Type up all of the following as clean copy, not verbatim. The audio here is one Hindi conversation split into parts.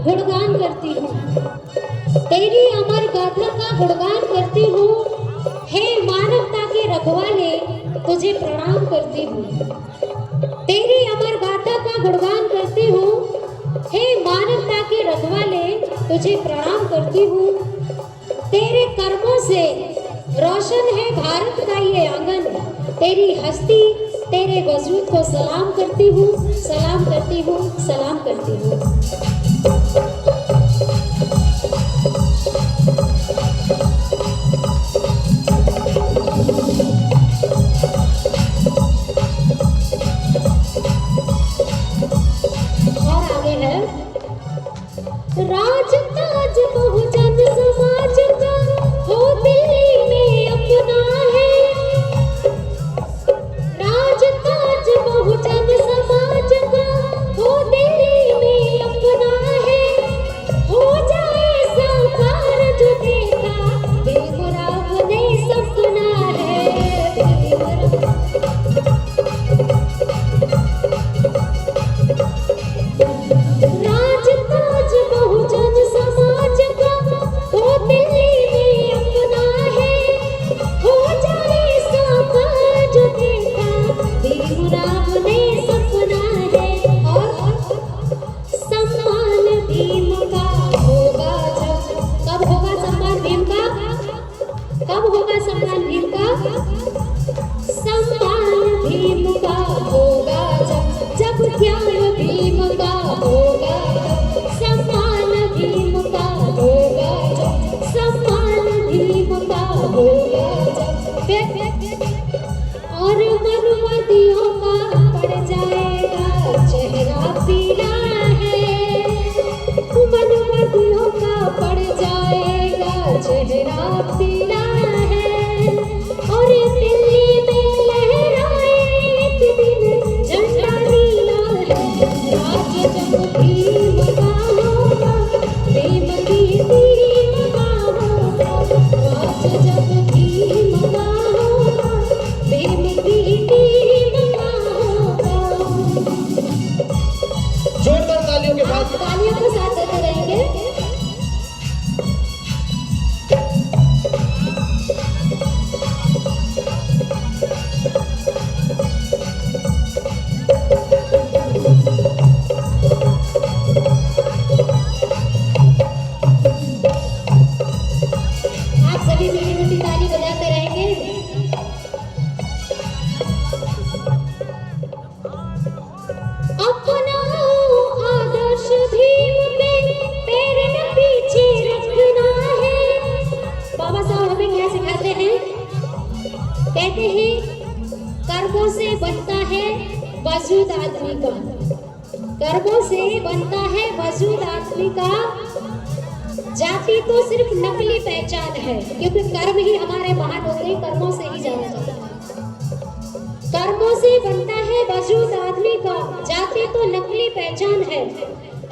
गुणगान करती हूँ, तेरी अमर गाथा का गुणगान करती हूँ। हे मानवता के रखवाले तुझे प्रणाम करती हूँ। तेरी अमर गाथा का गुणगान करती हूँ। हे मानवता के रखवाले तुझे प्रणाम करती हूँ। तेरे कर्मों से रोशन है भारत का ये आंगन। तेरी हस्ती तेरे वजूद को सलाम करती हूँ, सलाम करती हूँ, सलाम करती हूँ। कहते हैं कर्मों से बनता है वजूद आदमी का, कर्मों से बनता है वजूद आदमी का। जाति तो सिर्फ नकली पहचान है, क्योंकि कर्म ही हमारे महान होते हैं, कर्मों से ही जाना जाता है। कर्मों से बनता है वजूद आदमी का, जाति तो नकली पहचान है।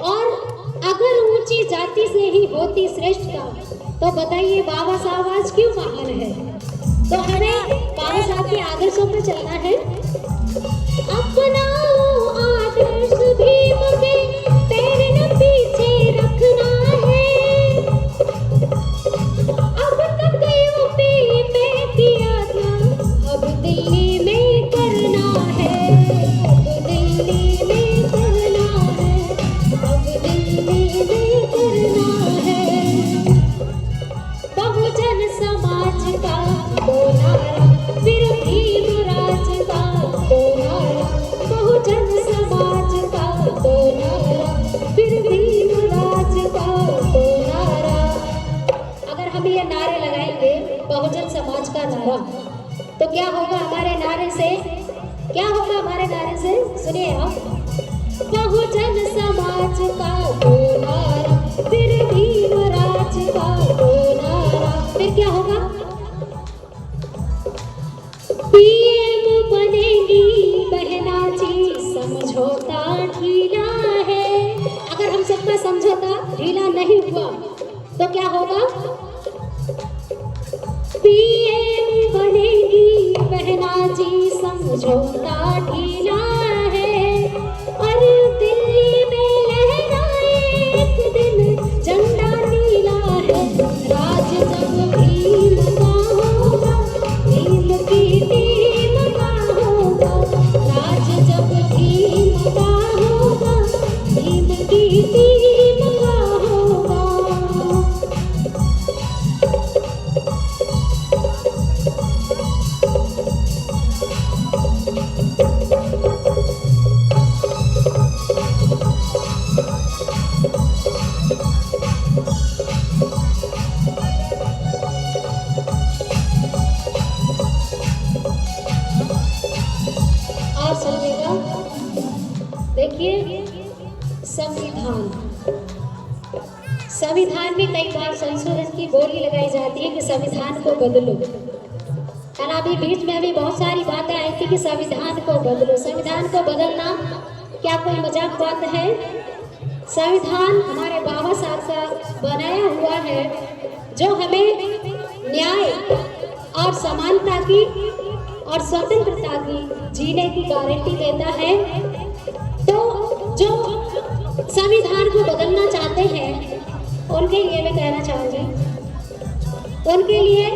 और अगर ऊंची जाति से ही होती श्रेष्ठता, तो बताइए बाबा साहब आज क्यों महान है। तो हमें बाबा साहब के आदर्शों पर चलना है। अपनाओ आदर्श भीम के, पैर न पीछे रखना है। अब तक यूपी में किया था, अब दिल्ली में करना है। अब दिल्ली में करना है, अब दिल्ली में करना है। बहुजन समाज का बोला फिर भीम राज का बोला। का नारा। तो क्या होगा हमारे नारे से, क्या होगा हमारे नारे से, सुनिए आप। बहुजन समाज का वो नारा, फिर भीमराज का वो नारा, फिर क्या होगा? पीएम बनेगी बहना जी, समझौता ढीला है। अगर हम सबका समझौता ढीला नहीं हुआ तो क्या होगा? पीएम बनेगी बहना जी, समझौता ढीला है। और दिल्ली में लहराए एक दिन झंडा नीला है। राज जब भीम का होगा, भीम की टीम का होगा। राज जब भीम का होगा, भीम की टीम का होगा। और सुनिएगा, देखिए संविधान, संविधान में कई बार संशोधन की बोली लगाई जाती है कि संविधान को बदलो। और अभी बीच में अभी बहुत सारी बातें आई थी कि संविधान को बदलो। संविधान को बदलना क्या कोई मजाक बात है? संविधान हमारे बाबा साहब का बनाया हुआ है, जो हमें न्याय और समानता की और स्वतंत्रता की जीने की गारंटी देता है। तो जो संविधान को बदलना चाहते हैं उनके लिए मैं कहना चाहूंगी, उनके लिए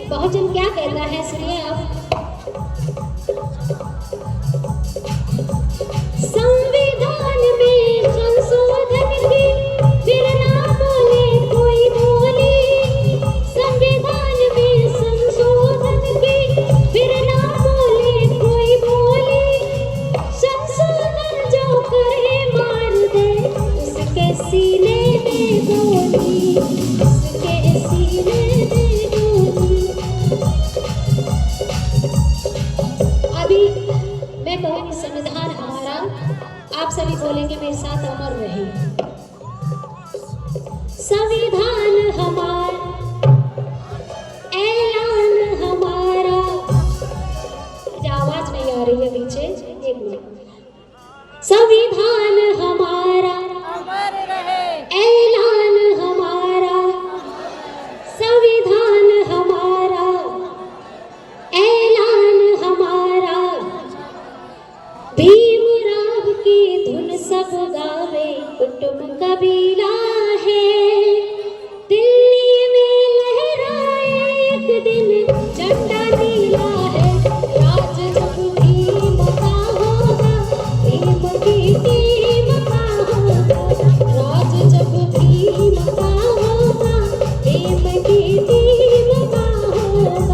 बहुजन क्या कहता है, सुनिए आप। संविधान में संशोधन की फिर ना बोले कोई बोली। संविधान में संशोधन की फिर ना बोले कोई बोली। संशोधन जो करे मार दे उसके सीने में गोली, उसके सीने में गोली। अभी मैं कहूँगी संविधान हमारा, आप सभी बोलेंगे मेरे साथ, अमर रहे। संविधान हमारा, ऐलान हमारा। आवाज नहीं आ रही है पीछे, एक मिनट। संविधान हमारा अमर रहे, ऐलान हमारा। संविधान हमारा, ऐलान हमारा। भीमराव की धुन सब गावे, कुटुंब कबीला है। दिल्ली में लहराए एक दिन झंडा नीला है। राज जब भीम का होगा, भीम की टीम का होगा। राज जब भीम का होगा, भीम की टीम का होगा।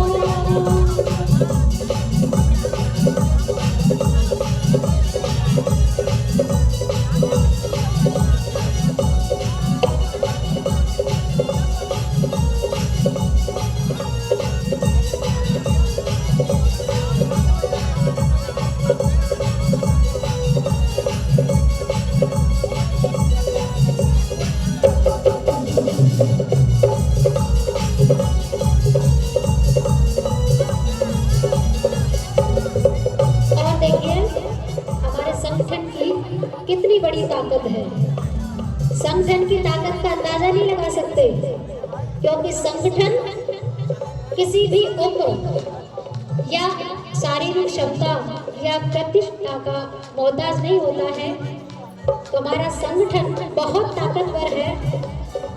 और देखिए हमारे संगठन की कितनी बड़ी ताकत है। संगठन की ताकत का अंदाजा नहीं लगा सकते, क्योंकि संगठन किसी भी उम्र या शारीरिक क्षमता या प्रतिष्ठा का मोहताज नहीं होता है। तो हमारा संगठन बहुत ताकतवर है।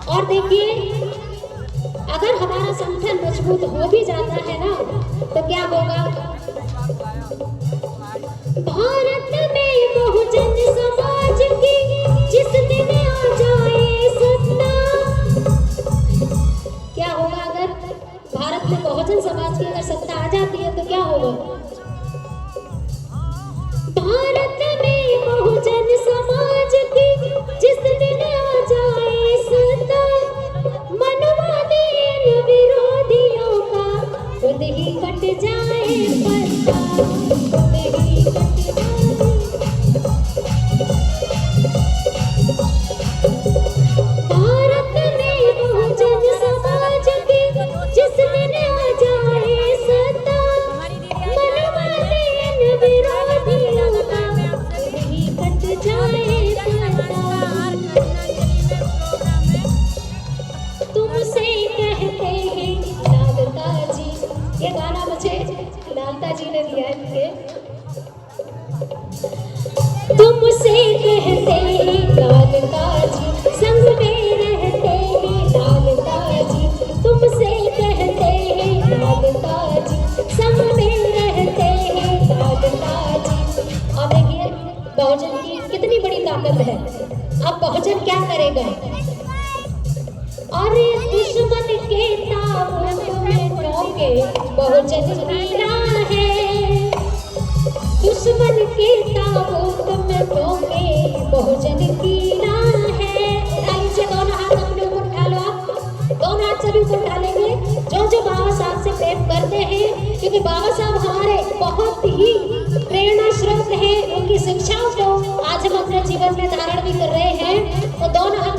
और देखिए अगर हमारा संगठन मजबूत हो भी जाता है ना, तो क्या होगा? भारत में बहुजन समाज की जिस दिन आ जाए सत्ता। क्या होगा अगर भारत में बहुजन समाज की अगर सत्ता आ जाती है तो क्या होगा? भारत में बहुजन समाज की जिस दिन आ जाए सत्ता, मनवादी विरोधियों का खुद ही बहुजन क्या करेगा? अरे दुश्मन के ताबूत में ठोके बहुजन हीरा है, दुश्मन के ताबूत में ठोके बहुजन हीरा है। उठाइए से दोनों हाथ अपने ऊपर उठा लो, आप दोनों हाथ सभी ऊपर उठा लेंगे जो जो बाबा साहब से प्रेम करते हैं, क्योंकि बाबा साहब हमारे बहुत ही प्रेरणा स्रोत है। उनकी शिक्षाओं को आज हम अपने जीवन में धारण भी कर रहे हैं। तो दोनों हाथ